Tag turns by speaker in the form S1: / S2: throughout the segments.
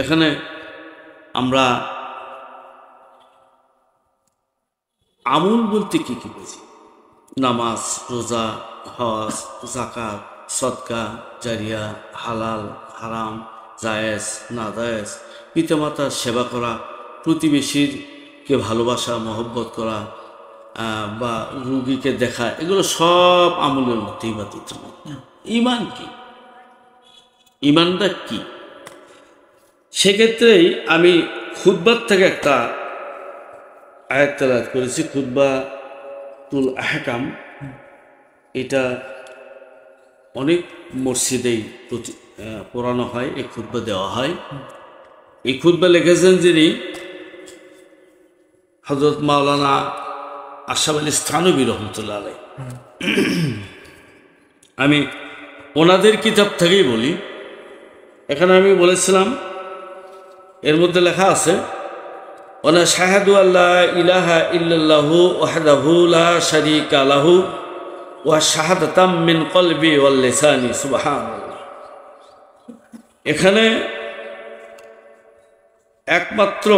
S1: এখানে আমরা আমল বলতে কি কি বুঝি? নামাজ, রোজা, হজ, যাকাত, সদকা জারিয়া, হালাল হারাম, জায়েজ না জায়েজ, পিতামাতার সেবা করা, প্রতিবেশীরকে ভালোবাসা মহব্বত করা, বা রুগীকে দেখা, এগুলো সব আমলের মধ্যে ইবাদতের মধ্যে। ঈমান কি? ঈমানটা কি? সেক্ষেত্রেই আমি খুতবার থেকে একটা আয়াত তেলাওয়াত করেছি, খুতবাতুল আহকাম। এটা অনেক মসজিদেই পড়ানো হয়, এই খুতবা দেওয়া হয়। এই খুতবা লিখেছেন যিনি হযরত মাওলানা আশরাফ আলী থানভী রহমতুল্লাহ আলাইহ। আমি ওনাদের কিতাব থেকেই বলি। এখানে আমি বলেছিলাম, এর মধ্যে লেখা আছে, ওয়া শাহাদু আল্লা ইলাহা ইল্লাল্লাহু ওয়াহদাহু লা শারীকা লাহু ওয়া শাহাদাতাম মিন কলবি ওয়াল লিসানি সুবহানাল্লাহ। এখানে একমাত্র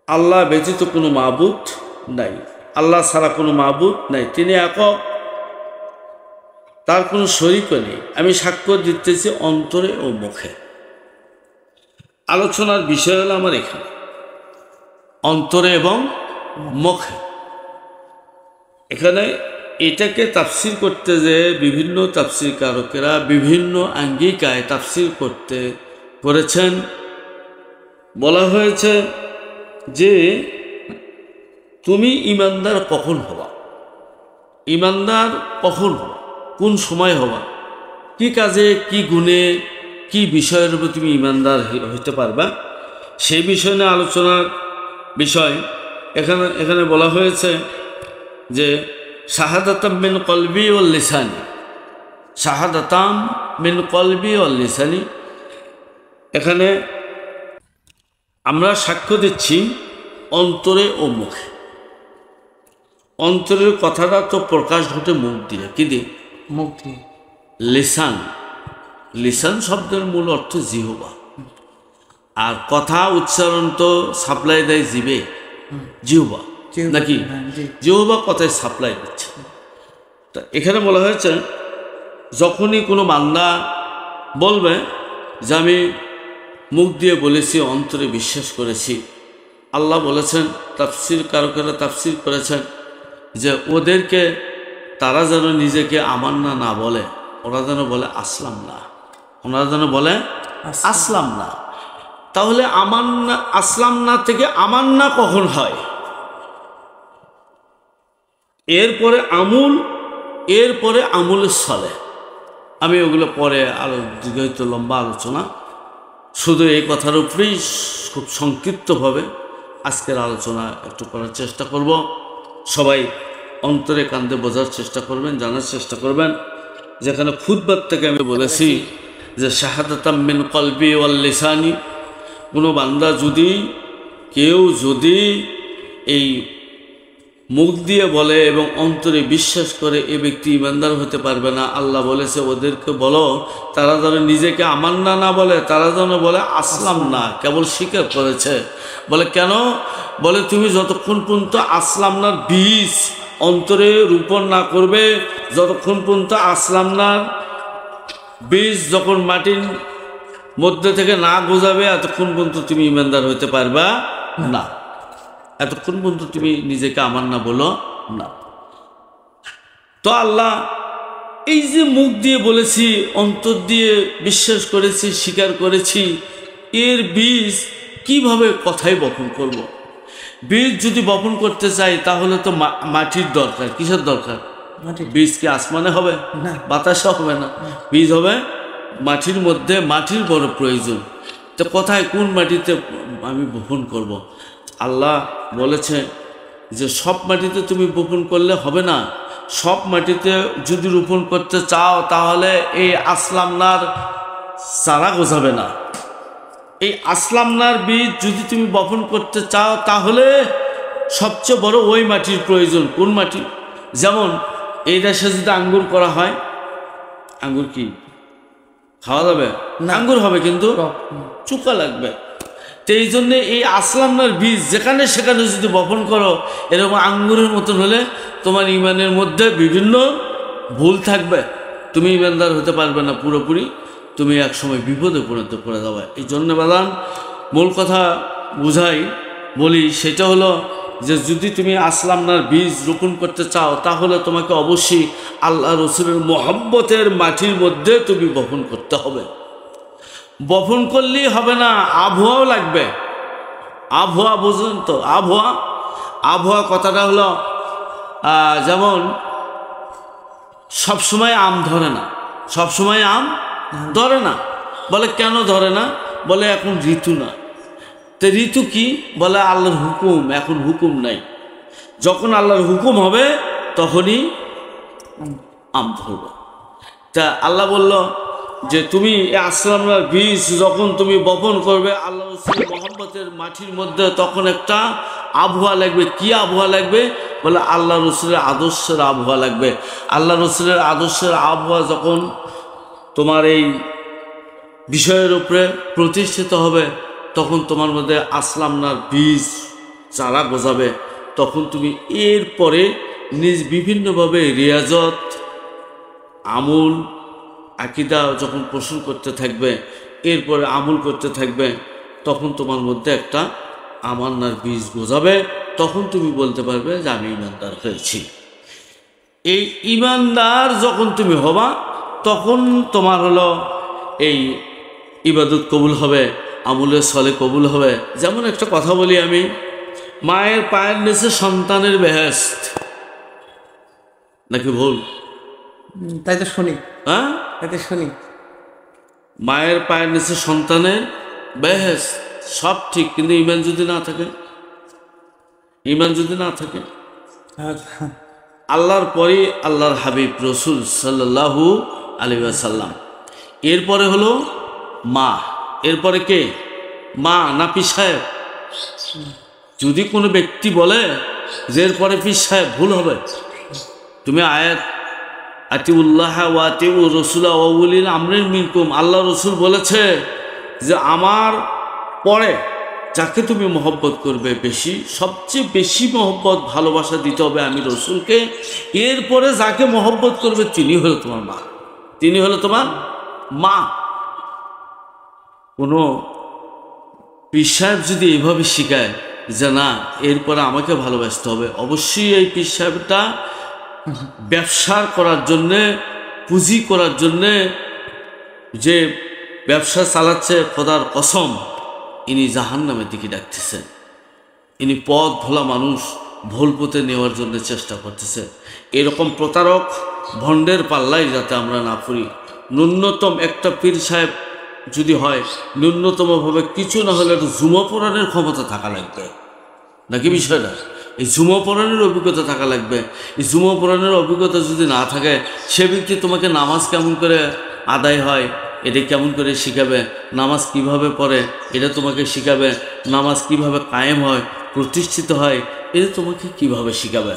S1: আল্লাহ ব্যতীত কোনো মাবুদ নাই, আল্লাহ ছাড়া কোনো মাবুদ নাই, তিনি একক, তার কোনো শরীকও নেই। আমি সাক্ষ্য দিতেছি অন্তরে ও মুখে। আলোচনার বিষয় হলো আমার এখানে অন্তরে এবং মুখে। এখানে এটাকে তাফসির করতে যে বিভিন্ন তাফসির কারকেরা বিভিন্ন আঙ্গিকায় তাফসির করেছেন। বলা হয়েছে যে তুমি ঈমানদার কখন হবা, ঈমানদার কখন হবা, কোন সময় হবা, কি কাজে, কি গুণে, কি বিষয়ের উপর তুমি ঈমানদার হইতে পারবা, সেই বিষয় নিয়ে আলোচনার বিষয়। এখানে বলা হয়েছে যে শাহাদাতাম মিন কলবি ওয়াল লিসানি, শাহাদাতাম মিন কলবি ওয়াল লিসানি। এখানে আমরা সাক্ষ্য দিচ্ছি অন্তরে ও মুখে। অন্তরের কথাটা তো প্রকাশ ঘটে মুখ দিয়ে, কি দিয়ে? মুখ দিয়ে। লিসান, লিসান শব্দের মূল অর্থ জিহ্বা, আর কথা উচ্চারণ তো সাপ্লাই দেয় জিবে, জিহ্বা নাকি? জিহ্বা কথায় সাপ্লাই দিচ্ছে। তা এখানে বলা হয়েছে যখনই কোনো বান্দা বলবে যে আমি মুখ দিয়ে বলেছি, অন্তরে বিশ্বাস করেছি, আল্লাহ বলেছেন, তাফসির কারকেরা তাফসির করেছেন যে ওদেরকে, তারা যেন নিজেকে আমান্না না বলে, ওরা যেন বলে আসলাম না, ওনারা যেন বলে আসলাম না। তাহলে আমান্না, আসলাম না থেকে আমান্না কখন হয়? এরপরে আমুল, এরপরে আমুলের সলে। আমি ওগুলো পরে আরো দীর্ঘায়িত লম্বা আলোচনা, শুধু এই কথার উপরেই খুব সংক্ষিপ্তভাবে আজকের আলোচনা একটু করার চেষ্টা করব। সবাই অন্তরে কান্দে বোঝার চেষ্টা করবেন, জানার চেষ্টা করবেন। যেখানে খুতবার থেকে আমি বলেছি যে শাহাদাতাম মিন কলবি ওয়াল লিসানি, কোনো বান্দা যদি, কেউ যদি এই মুখ দিয়ে বলে এবং অন্তরে বিশ্বাস করে, এ ব্যক্তি ঈমানদার হতে পারবে না। আল্লাহ বলেছে ওদেরকে বলো তারা যেন নিজেকে আমান্না না বলে, তারা যেন বলে আসলাম না, কেবল স্বীকার করেছে। বলে কেন? বলে তুমি যতক্ষণ পর্যন্ত আসলাম নার বীজ অন্তরে রোপণ না করবে, যতক্ষণ পর্যন্ত আসলাম নার বীজ যখন মাটির মধ্যে থেকে না গোজাবে, এতক্ষণ পর্যন্ত তুমি ঈমানদার হইতে পারবা না, এতক্ষণ পর্যন্ত তুমি নিজেকে আমান্না বলো না। তো আল্লাহ এই যে মুখ দিয়ে বলেছি, অন্তর দিয়ে বিশ্বাস করেছি, স্বীকার করেছি, এর বীজ কিভাবে কথায় বপন করব? বীজ যদি বপন করতে চাই তাহলে তো মাটির দরকার। কিসের দরকার? বীজ কি আসমানে হবে? না, বাতাসে হবে না, বীজ হবে মাটির মধ্যে। মাটির বড় প্রয়োজন। তো কোথায়, কোন মাটিতে আমি বপন করব? আল্লাহ বলেছে যে সব মাটিতে তুমি বপন করলে হবে না, সব মাটিতে যদি রোপণ করতে চাও তাহলে এই আসলামনার চারা গোছাবে না। এই আসলামনার বীজ যদি তুমি বপন করতে চাও তাহলে সবচেয়ে বড় ওই মাটির প্রয়োজন। কোন মাটি? যেমন এই দেশে যদি আঙ্গুর করা হয়, আঙ্গুর কি খাওয়া যাবে? আঙ্গুর হবে কিন্তু চুকা লাগবে। তো এই জন্যে এই আসলামনার বীজ যেখানে সেখানে যদি বপন করো, এরকম আঙ্গুরের মতন হলে তোমার ইমানের মধ্যে বিভিন্ন ভুল থাকবে, তুমি ইমানদার হতে পারবে না পুরোপুরি, তুমি একসময় বিপদে পড়ে যাবে। এই জন্যে বাদান মূল কথা বলি সেটা হলো যে যদি তুমি আসলামনার বীজ রোপণ করতে চাও, তাহলে তোমাকে অবশ্যই আল্লাহ রসুলের মহব্বতের মাটির মধ্যে তুমি বপন করতে হবে। বপন করলেই হবে না, আবহাওয়াও লাগবে। আবহাওয়া বুঝলেন তো? আবহাওয়া কথাটা হলো যেমন সবসময় আম ধরে না, সবসময় আম ধরে না। বলে কেন ধরে না? বলে এখন ঋতু না। তো ঋতু কি? বলে আল্লাহর হুকুম, এখন হুকুম নাই। যখন আল্লাহর হুকুম হবে তখনই আম ধরবে। তা আল্লাহ বলল যে তুমি আসলামনার বীজ যখন তুমি বপন করবে আল্লাহ রসুলের মহব্বতের মাটির মধ্যে, তখন একটা আবহাওয়া লাগবে। কি আবহাওয়া লাগবে? বলে আল্লাহ রসুলের আদর্শের আবহাওয়া লাগবে। আল্লাহ রসুলের আদর্শের আবহাওয়া যখন তোমার এই বিষয়ের উপরে প্রতিষ্ঠিত হবে, তখন তোমার মধ্যে আসলামনার বীজ চারা গজাবে। তখন তুমি এরপরে বিভিন্নভাবে রিয়াজত, আমল, আকীদা যখন পোষণ করতে থাকবে, এরপরে আমল করতে থাকবে, তখন তোমার মধ্যে একটা আমান্নার বীজ গজাবে। তখন তুমি বলতে পারবে যে আমি ইমানদার হয়েছি। এই ইমানদার যখন তুমি হবা, তখন তোমার হলো এই ইবাদত কবুল হবে, আমলের সলে কবুল হবে। যেমন একটা কথা বলি আমি, মায়ের পায়ের নিচে সন্তানের বেহেশত, নাকি ভুল?
S2: তাই তো শুনি।
S1: হ্যাঁ,
S2: তাই তো শুনি।
S1: মায়ের পায়ের নিচে সন্তানের বেহেশত, সব ঠিক, কিন্তু ইমান যদি না থাকে, আল্লাহর পরে আল্লাহর হাবিব রসুল সাল্লাল্লাহু আলাইহি ওয়াসাল্লাম, এরপরে হলো মা। এরপরে কে? মা না পীর সাহেব? যদি কোনো ব্যক্তি বলে যে এরপরে পীর সাহেব, ভুল হবে। তুমি আয়াত আতিউল্লাহ ওয়া আতিউ রাসূলা ওয়া উলিল আমরি মিনকুম, আল্লাহ রসুল বলেছে যে আমার পরে যাকে তুমি মহব্বত করবে বেশি, সবচেয়ে বেশি মহব্বত ভালোবাসা দিতে হবে আমি রসুলকে। এরপরে যাকে মহব্বত করবে তিনি হলো তোমার মা, তিনি হলো তোমার মা। কোনো পীর সাহেব যদি এইভাবে শিখায় যে না এরপরে আমাকে ভালোবাসতে হবে, অবশ্যই এই পীর সাহেবটা ব্যবসার করার জন্যে, পুঁজি করার জন্যে যে ব্যবসা চালাচ্ছে, খোদার কসম ইনি জাহান্নামের দিকে ডাকতেছেন। ইনি পথ ভোলা মানুষ ভুল পথে নেওয়ার জন্য চেষ্টা করতেছে। এরকম প্রতারক ভণ্ডের পাল্লাই যাতে আমরা না পড়ি। ন্যূনতম একটা পীর সাহেব যদি হয়, ন্যূনতমভাবে কিছু না হলে একটা জুমা পড়ানোর ক্ষমতা থাকা লাগবে, নাকি বিষয়টা? এই জুমা পড়ানোর অভিজ্ঞতা থাকা লাগবে। এই জুমা পড়ানোর অভিজ্ঞতা যদি না থাকে, সে ব্যক্তি তোমাকে নামাজ কেমন করে আদায় হয় এটা কেমন করে শিখাবে, নামাজ কিভাবে পড়ে এটা তোমাকে শিখাবে, নামাজ কিভাবে কায়েম হয়, প্রতিষ্ঠিত হয় এটা তোমাকে কিভাবে শিখাবে।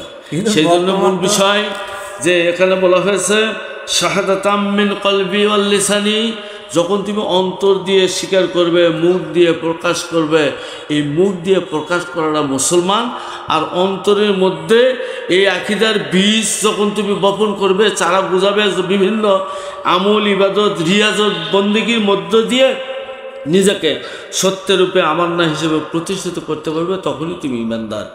S1: সেই জন্য মূল বিষয় যে এখানে বলা হয়েছে শাহাদাতাম মিন কলবি ওয়াল লিসানি, যখন তুমি অন্তর দিয়ে স্বীকার করবে, মুখ দিয়ে প্রকাশ করবে, এই মুখ দিয়ে প্রকাশ করাটা মুসলমান। আর অন্তরের মধ্যে এই আকীদার বীজ যখন তুমি বপন করবে, চারা গুজাবে, বিভিন্ন আমল, ইবাদত, রিয়াজত, বন্দেগীর মধ্য দিয়ে নিজেকে সত্যের রূপে আমান্না হিসেবে প্রতিষ্ঠিত করতে পারবে, তখনই তুমি ইমানদার।